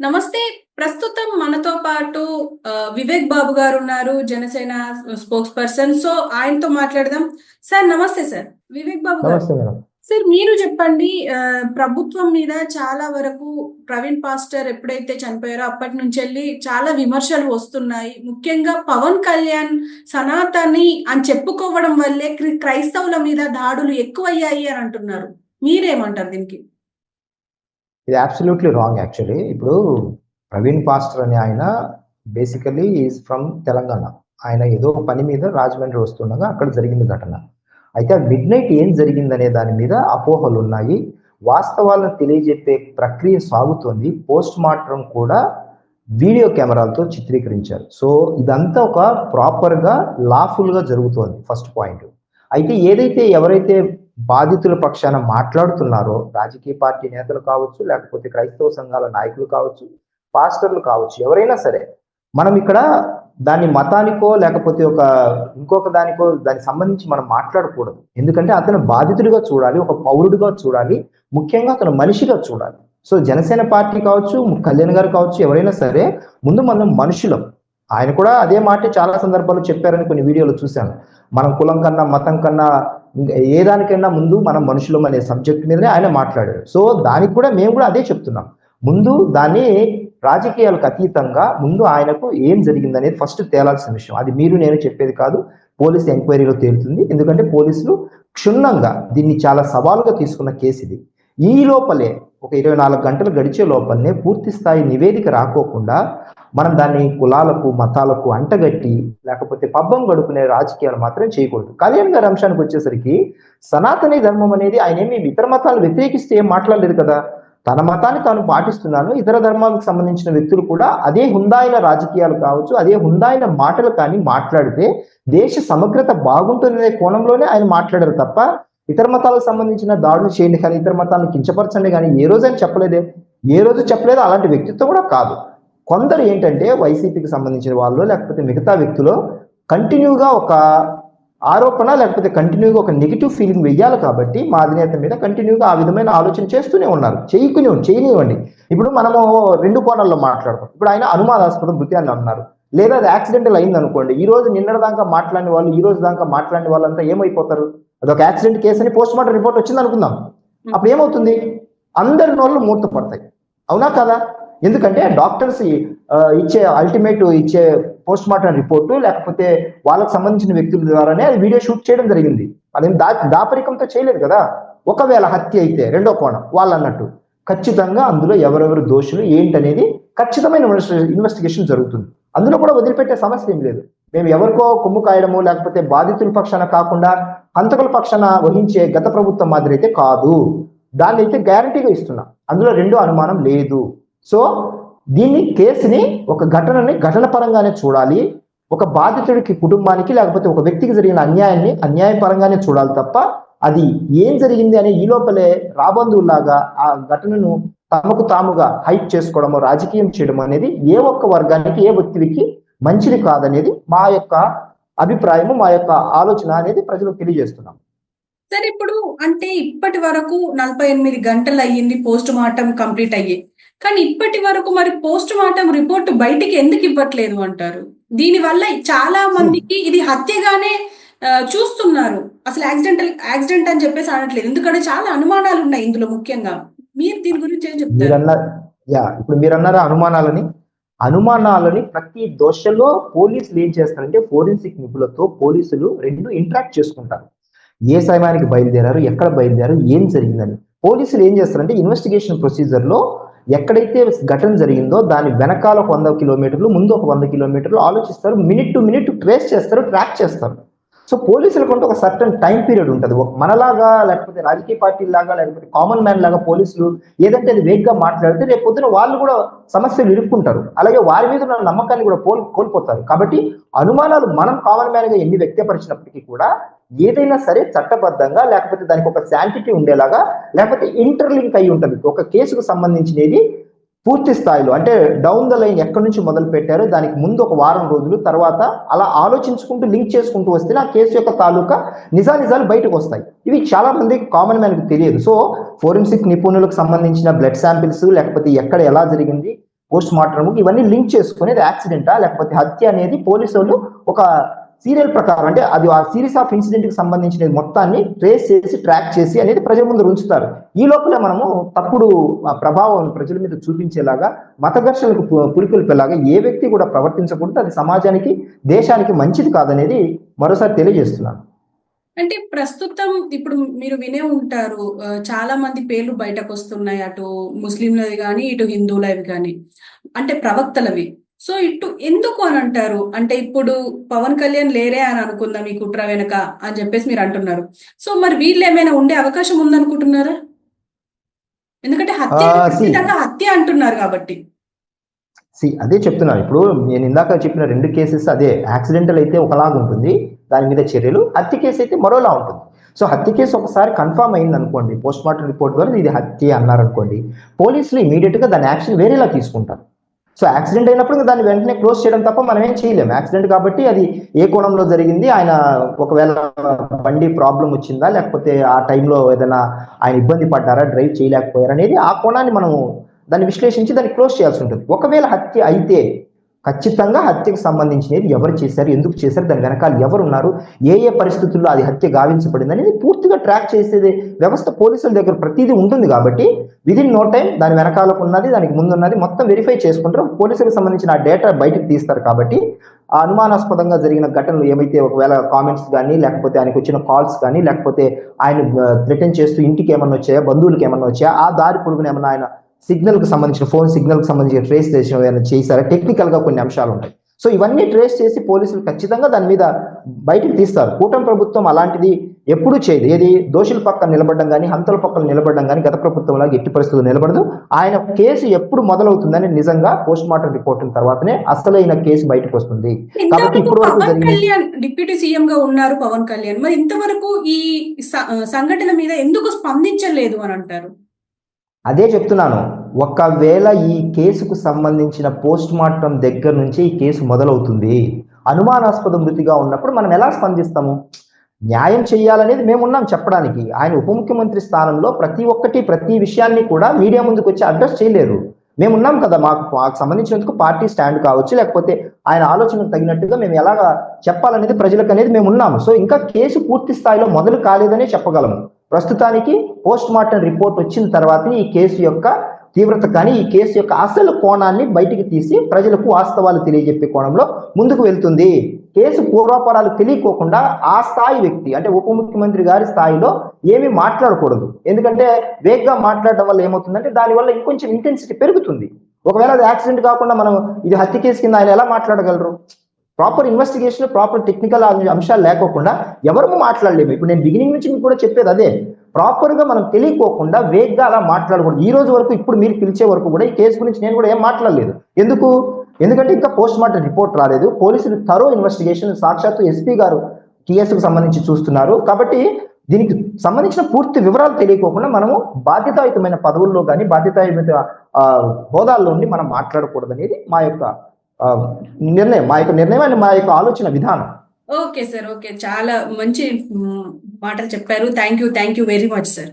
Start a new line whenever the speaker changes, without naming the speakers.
నమస్తే. ప్రస్తుతం మనతో పాటు వివేక్ బాబు గారు ఉన్నారు. Janasena spokes person. సో ఆయనతో మాట్లాడదాం. సార్ నమస్తే సార్. వివేక్ బాబు గారు.
నమస్తే మేడం.
సార్ మీరు చెప్పండి. ప్రభుత్వం మీద చాలా వరకు ప్రవీణ్ పాస్టర్ ఎప్పుడైతే చనిపోయారో అప్పటి నుంచి వెళ్ళి చాలా విమర్శలు వస్తున్నాయి. ముఖ్యంగా పవన్ కళ్యాణ్ సనాతని అని చెప్పుకోవడం వల్లే క్రైస్తవుల మీద దాడులు ఎక్కువయ్యాయి అని అంటున్నారు. మీరేమంటారు దీనికి?
ఇది అబ్సల్యూట్లీ రాంగ్ యాక్చువల్లీ. ఇప్పుడు ప్రవీణ్ పాస్టర్ అనే ఆయన బేసికలీ ఈజ్ ఫ్రమ్ తెలంగాణ. ఆయన ఏదో పని మీద రాజమండ్రి వస్తుండగా అక్కడ జరిగింది ఘటన. అయితే మిడ్ నైట్ ఏం జరిగిందనే దాని మీద అపోహలు ఉన్నాయి. వాస్తవాలను తెలియజెప్పే ప్రక్రియ సాగుతోంది. పోస్ట్ మార్టం కూడా వీడియో కెమెరాలతో చిత్రీకరించారు. సో ఇదంతా ఒక ప్రాపర్గా లాఫుల్గా జరుగుతోంది. First point. అయితే ఏదైతే ఎవరైతే బాధితుల పక్షాన మాట్లాడుతున్నారో రాజకీయ పార్టీ నేతలు కావచ్చు, లేకపోతే క్రైస్తవ సంఘాల నాయకులు కావచ్చు, పాస్టర్లు కావచ్చు, ఎవరైనా సరే మనం ఇక్కడ దాన్ని మతానికో లేకపోతే ఇంకొక దానికి సంబంధించి మనం మాట్లాడకూడదు. ఎందుకంటే అతను బాధితుడిగా చూడాలి, ఒక పౌరుడిగా చూడాలి, ముఖ్యంగా అతను మనిషిగా చూడాలి. సో జనసేన పార్టీ కావచ్చు, కళ్యాణ్ గారు కావచ్చు, ఎవరైనా సరే ముందు మనం మనుషులం. ఆయన కూడా అదే మాట చాలా సందర్భాల్లో చెప్పారని కొన్ని వీడియోలు చూశాను. మనం కులం కన్నా మతం కన్నా ఏ దానికైనా ముందు మనం మనుషులం అనే సబ్జెక్ట్ మీదనే ఆయన మాట్లాడారు. సో దానికి కూడా మేము కూడా అదే చెప్తున్నాం. ముందు దాన్ని రాజకీయాలకు అతీతంగా ముందు ఆయనకు ఏం జరిగింది అనేది ఫస్ట్ తేలాల్సిన విషయం. అది మీరు నేను చెప్పేది కాదు, పోలీస్ ఎంక్వైరీలో తేలుతుంది. ఎందుకంటే పోలీసులు క్షుణ్ణంగా దీన్ని చాలా సవాలుగా తీసుకున్న కేసు ఇది. ఈ లోపలే ఒక 24 గంటలు గడిచే లోపలనే పూర్తి స్థాయి నివేదిక రాకోకుండా మనం దాన్ని కులాలకు మతాలకు అంటగట్టి లేకపోతే పబ్బం గడుపునే రాజకీయాలు మాత్రం చేయకూడదు. కళ్యాణ్ గారి అంశానికి వచ్చేసరికి సనాతన ధర్మం అనేది ఆయన ఏమి ఇతర మతాలు వ్యతిరేకిస్తే ఏం మాట్లాడలేదు కదా. తన మతాన్ని తాను పాటిస్తున్నాను. ఇతర ధర్మాలకు సంబంధించిన వ్యక్తులు కూడా అదే హుందాయిన రాజకీయాలు కావచ్చు, అదే హుందాయిన మాటలు కానీ మాట్లాడితే దేశ సమగ్రత బాగుంటుందనే కోణంలోనే ఆయన మాట్లాడారు తప్ప ఇతర మతాలకు సంబంధించిన దాడులు చేయండి కానీ ఇతర మతాలను కించపరచండి కానీ ఏ రోజు అని చెప్పలేదే. ఏ రోజు చెప్పలేదు. అలాంటి వ్యక్తిత్వం కూడా కాదు. కొందరు ఏంటంటే వైసీపీకి సంబంధించిన వాళ్ళు లేకపోతే మిగతా వ్యక్తులు కంటిన్యూగా ఒక ఆరోపణ లేకపోతే కంటిన్యూగా ఒక నెగిటివ్ ఫీలింగ్ వెయ్యాలి కాబట్టి మా అధినేత మీద కంటిన్యూగా ఆ విధమైన ఆలోచన చేస్తూనే ఉన్నారు. చేయనివ్వండి. ఇప్పుడు మనము 2 కోణాల్లో మాట్లాడతాం. ఇప్పుడు ఆయన అనుమానాస్పద మృతి అని అన్నారు, లేదా అది యాక్సిడెంటల్ అయింది అనుకోండి. ఈ రోజు నిన్నటి దాకా మాట్లాడిన వాళ్ళు ఈ రోజు దాకా మాట్లాడిన వాళ్ళంతా ఏమైపోతారు? అదొక యాక్సిడెంట్ కేసు అని పోస్ట్ మార్టం రిపోర్ట్ వచ్చింది అనుకుందాం. అప్పుడు ఏమవుతుంది? అందరి నోళ్ళు మూర్తపడతాయి. అవునా కదా? ఎందుకంటే డాక్టర్స్ ఇచ్చే పోస్ట్ మార్టం రిపోర్టు లేకపోతే వాళ్ళకి సంబంధించిన వ్యక్తుల ద్వారానే అది వీడియో షూట్ చేయడం జరిగింది. అదేం దాపరికంతో చేయలేదు కదా. ఒకవేళ హత్య అయితే రెండో కోణం వాళ్ళు అన్నట్టు ఖచ్చితంగా అందులో ఎవరెవరు దోషులు ఏంటనేది ఖచ్చితమైన ఇన్వెస్టిగేషన్ జరుగుతుంది. అందులో కూడా వదిలిపెట్టే సమస్య ఏం లేదు. మేము ఎవరికో కొమ్ము కాయడము లేకపోతే బాధితుల పక్షాన కాకుండా హంతకుల పక్షాన వహించే గత ప్రభుత్వం మాదిరి అయితే కాదు. దాన్ని అయితే గ్యారంటీగా ఇస్తున్నాం. అందులో రెండో అనుమానం లేదు. సో కేసుని ఒక ఘటన పరంగానే చూడాలి. ఒక బాధితుడికి కుటుంబానికి లేకపోతే ఒక వ్యక్తికి జరిగిన అన్యాయపరంగానే చూడాలి తప్ప అది ఏం జరిగింది అనే ఈ లోపలే రాబందులాగా ఆ ఘటనను తమకు తాముగా హైప్ చేసుకోవడము రాజకీయం చేయడం అనేది ఏ ఒక్క వర్గానికి ఏ వ్యక్తికి మంచిది కాదనేది మా యొక్క అభిప్రాయము, మా యొక్క ఆలోచన అనేది ప్రజలకు తెలియజేస్తున్నాం.
సరే, ఇప్పుడు అంటే ఇప్పటి వరకు 48 గంటలు అయ్యింది పోస్ట్ మార్టం కంప్లీట్ అయ్యి. కానీ ఇప్పటి వరకు మరి పోస్ట్ మార్టం రిపోర్ట్ బయటికి ఎందుకు ఇవ్వట్లేదు అంటారు? దీనివల్ల చాలా మందికి ఇది హత్యగానే చూస్తున్నారు. అసలు యాక్సిడెంట్ అని చెప్పేసి అనట్లేదు. ఎందుకంటే చాలా అనుమానాలు ఉన్నాయి ఇందులో. ముఖ్యంగా మీరు దీని గురించి ఏం చెప్తారు?
ఇప్పుడు మీరు అన్నారా అనుమానాలని ప్రతి దోషలో పోలీసులు ఏం చేస్తారంటే ఫోరెన్సిక్ నిపుణులతో పోలీసులు రెండు ఇంటరాక్ట్ చేసుకుంటారు. ఏ సమయానికి బయలుదేరారు, ఎక్కడ బయలుదేరారు, ఏం జరిగిందని. పోలీసులు ఏం చేస్తారంటే ఇన్వెస్టిగేషన్ ప్రొసీజర్ లో ఎక్కడైతే ఘటన జరిగిందో దాని వెనకాల 100 కిలోమీటర్లు ముందు ఒక 100 కిలోమీటర్లు ఆలోచిస్తారు. మినిట్ టు మినిట్ ట్రేస్ చేస్తారు, ట్రాక్ చేస్తారు. సో పోలీసులకు ఒక సర్టన్ టైం పీరియడ్ ఉంటుంది. మనలాగా లేకపోతే రాజకీయ పార్టీ లాగా లేకపోతే కామన్ మ్యాన్ లాగా పోలీసులు ఏదంటే అది వేగ్గా మాట్లాడితే రేపు పొద్దున వాళ్ళు కూడా సమస్యలు ఇరుక్కుంటారు. అలాగే వారి మీద ఉన్న నమ్మకాన్ని కూడా కోల్పోతారు. కాబట్టి అనుమానాలు మనం కామన్ మ్యాన్ గా ఎన్ని వ్యక్తపరిచినప్పటికీ కూడా ఏదైనా సరే చట్టబద్ధంగా లేకపోతే దానికి ఒక శాంటిటీ ఉండేలాగా లేకపోతే ఇంటర్లింక్ అయి ఉంటుంది. ఒక కేసుకు సంబంధించినది పూర్తి స్థాయిలో అంటే డౌన్ ద లైన్ ఎక్కడి నుంచి మొదలు పెట్టారో దానికి ముందు ఒక వారం రోజులు తర్వాత అలా ఆలోచించుకుంటూ లింక్ చేసుకుంటూ వస్తే ఆ కేసు యొక్క తాలూకా నిజాలు బయటకు వస్తాయి. ఇవి చాలా మందికి కామన్ మ్యాన్కి తెలియదు. సో ఫోరెన్సిక్ నిపుణులకు సంబంధించిన బ్లడ్ శాంపిల్స్ లేకపోతే ఎక్కడ ఎలా జరిగింది, పోస్ట్ మార్టం ఇవన్నీ లింక్ చేసుకుని అది యాక్సిడెంటా లేకపోతే హత్య అనేది పోలీసు వాళ్ళు ఒక సీరియల్ ప్రకారం అంటే అది ఆ సిరీస్ ఆఫ్ ఇన్సిడెంట్ కి సంబంధించిన మొత్తాన్ని ట్రేస్ చేసి ట్రాక్ చేసి అనేది ప్రజల ముందు ఉంచుతారు. ఈ లోపల మనము తప్పుడు ప్రభావం ప్రజల మీద చూపించేలాగా మత ఘర్షణలకు పురికొల్పేలాగా ఏ వ్యక్తి కూడా ప్రవర్తించకూడదు. అది సమాజానికి దేశానికి మంచిది కాదనేది మరోసారి తెలియజేస్తున్నాను.
అంటే ప్రస్తుతం ఇప్పుడు మీరు వినే ఉంటారు, చాలా మంది పేర్లు బయటకు వస్తున్నాయి, అటు ముస్లింలవి కానీ ఇటు హిందువులవి కానీ, అంటే ప్రవక్తలవి. సో ఇటు ఎందుకు అని అంటారు? అంటే ఇప్పుడు పవన్ కళ్యాణ్ లేరే అని అనుకుందాం ఈ కుట్ర వెనక అని చెప్పేసి మీరు అంటున్నారు. సో మరి వీళ్ళు ఏమైనా ఉండే అవకాశం ఉందనుకుంటున్నారా? ఎందుకంటే హత్య ఖచ్చితంగా హత్య అంటున్నారు కాబట్టి.
అదే చెప్తున్నాను. ఇప్పుడు నేను ఇందాక చెప్పిన 2 కేసెస్ అదే. యాక్సిడెంటల్ అయితే ఒకలాగా ఉంటుంది దాని మీద చర్యలు, హత్య కేసు అయితే మరోలా ఉంటుంది. సో హత్య కేసు ఒకసారి కన్ఫర్మ్ అయింది అనుకోండి, పోస్ట్ మార్టం రిపోర్ట్ ద్వారా ఇది హత్య అన్నారనుకోండి, పోలీసులు ఇమీడియట్ గా దాని యాక్షన్ వేరేలా తీసుకుంటారు. సో యాక్సిడెంట్ అయినప్పుడు దాన్ని వెంటనే క్లోజ్ చేయడం తప్ప మనం ఏం చేయలేము. యాక్సిడెంట్ కాబట్టి అది ఏ కోణంలో జరిగింది, ఆయన ఒకవేళ బండి ప్రాబ్లం వచ్చిందా లేకపోతే ఆ టైంలో ఏదైనా ఆయన ఇబ్బంది పడ్డారా, డ్రైవ్ చేయలేకపోయారా అనేది ఆ కోణాన్ని మనం దాన్ని విశ్లేషించి దాన్ని క్లోజ్ చేయాల్సి ఉంటుంది. ఒకవేళ హత్య అయితే ఖచ్చితంగా హత్యకు సంబంధించినది ఎవరు చేశారు, ఎందుకు చేశారు, దాని వెనకాల ఎవరు ఉన్నారు, ఏ ఏ పరిస్థితుల్లో అది హత్య గావించబడింది అనేది పూర్తిగా ట్రాక్ చేసేది వ్యవస్థ పోలీసుల దగ్గర ప్రతిదీ ఉంటుంది. కాబట్టి విదిన్ నో టైం దాని వెనకాలకు ఉన్నది దానికి ముందున్నది మొత్తం వెరిఫై చేసుకుంటారు. పోలీసులకు సంబంధించిన ఆ డేటా బయటకు తీస్తారు. కాబట్టి ఆ అనుమానాస్పదంగా జరిగిన ఘటనలు ఏమైతే ఒకవేళ కామెంట్స్ కానీ లేకపోతే ఆయనకు వచ్చిన కాల్స్ కానీ లేకపోతే ఆయన థ్రెటన్ చేస్తూ ఇంటికి ఏమన్నా వచ్చాయా, బంధువులకి ఏమన్నా వచ్చాయా, ఆ దారి పొడుగున ఏమన్నా ఆయన సిగ్నల్ కు సంబంధించిన ఫోన్ సిగ్నల్ కు సంబంధించిన ట్రేస్ చేశారా, టెక్నికల్ గా కొన్ని అంశాలు ఉంటాయి. సో ఇవన్నీ ట్రేస్ చేసి పోలీసులు ఖచ్చితంగా దాని మీద బయటకు తీస్తారు. కూటమి ప్రభుత్వం అలాంటిది ఎప్పుడూ చేయదు. ఏది దోషుల పక్కన నిలబడడం కానీ హంతల పక్కన నిలబడడం కానీ గత ప్రభుత్వం లాగా ఎట్టి పరిస్థితులు నిలబడదు. ఆయన కేసు ఎప్పుడు మొదలవుతుందని నిజంగా పోస్ట్ మార్టం రిపోర్ట్ తర్వాతనే అసలైన కేసు బయటకు వస్తుంది. కాబట్టి ఇప్పుడు
డిప్యూటీ సీఎం గా ఉన్నారు పవన్ కళ్యాణ్, మరి ఇంతవరకు ఈ సంఘటన మీద ఎందుకు స్పందించలేదు అని అంటారు?
అదే చెప్తున్నాను. ఒకవేళ ఈ కేసుకు సంబంధించిన పోస్ట్ మార్టం దగ్గర నుంచి ఈ కేసు మొదలవుతుంది, అనుమానాస్పద మృతిగా ఉన్నప్పుడు మనం ఎలా స్పందిస్తాము? న్యాయం చేయాలనేది మేమున్నాం చెప్పడానికి. ఆయన ఉప ముఖ్యమంత్రి స్థానంలో ప్రతి విషయాన్ని కూడా మీడియా ముందుకు వచ్చి అడ్రస్ చేయలేరు. మేమున్నాం కదా, మాకు సంబంధించినందుకు పార్టీ స్టాండ్ కావచ్చు లేకపోతే ఆయన ఆలోచనకు తగినట్టుగా మేము ఎలాగా చెప్పాలనేది ప్రజలకు అనేది మేము ఉన్నాము. సో ఇంకా కేసు పూర్తి స్థాయిలో మొదలు కాలేదనే చెప్పగలము. ప్రస్తుతానికి పోస్ట్ మార్టం రిపోర్ట్ వచ్చిన తర్వాత ఈ కేసు యొక్క తీవ్రత కానీ ఈ కేసు యొక్క అసలు కోణాన్ని బయటికి తీసి ప్రజలకు వాస్తవాలు తెలియజెప్పే కోణంలో ముందుకు వెళ్తుంది. కేసు పూర్వాపరాలు తెలియకోకుండా ఆ స్థాయి వ్యక్తి అంటే ఉప ముఖ్యమంత్రి గారి స్థాయిలో ఏమీ మాట్లాడకూడదు. ఎందుకంటే వేగ్గా మాట్లాడడం వల్ల ఏమవుతుందంటే దానివల్ల ఇంకొంచెం ఇంటెన్సిటీ పెరుగుతుంది. ఒకవేళ అది యాక్సిడెంట్ కాకుండా మనం ఇది హత్య కేసు కింద ఆయన ఎలా మాట్లాడగలరు? ప్రాపర్ ఇన్వెస్టిగేషన్ ప్రాపర్ టెక్నికల్ అంశాలు లేకోకుండా ఎవరు మాట్లాడలేము. ఇప్పుడు నేను బిగినింగ్ నుంచి మీకు కూడా చెప్పేది అదే, ప్రాపర్ గా మనం తెలియకోకుండా వేగ్గా అలా మాట్లాడకూడదు. ఈ రోజు వరకు ఇప్పుడు మీరు పిలిచే వరకు కూడా ఈ కేసు గురించి నేను కూడా ఏం మాట్లాడలేదు. ఎందుకంటే ఇంకా పోస్ట్ మార్టం రిపోర్ట్ రాలేదు. పోలీసులు థరో ఇన్వెస్టిగేషన్ సాక్షాత్తు ఎస్పీ గారు కేసుకు సంబంధించి చూస్తున్నారు. కాబట్టి దీనికి సంబంధించిన పూర్తి వివరాలు తెలియకోకుండా మనము బాధ్యతాయుతమైన పదవుల్లో కానీ బాధ్యతాయుత హోదాల్లో ఉండి మనం మాట్లాడకూడదు అనేది మా యొక్క నిర్ణయం అండ్ మా యొక్క ఆలోచన విధానం.
ఓకే సార్, ఓకే, చాలా మంచి మాటలు చెప్పారు. Thank you very much sir.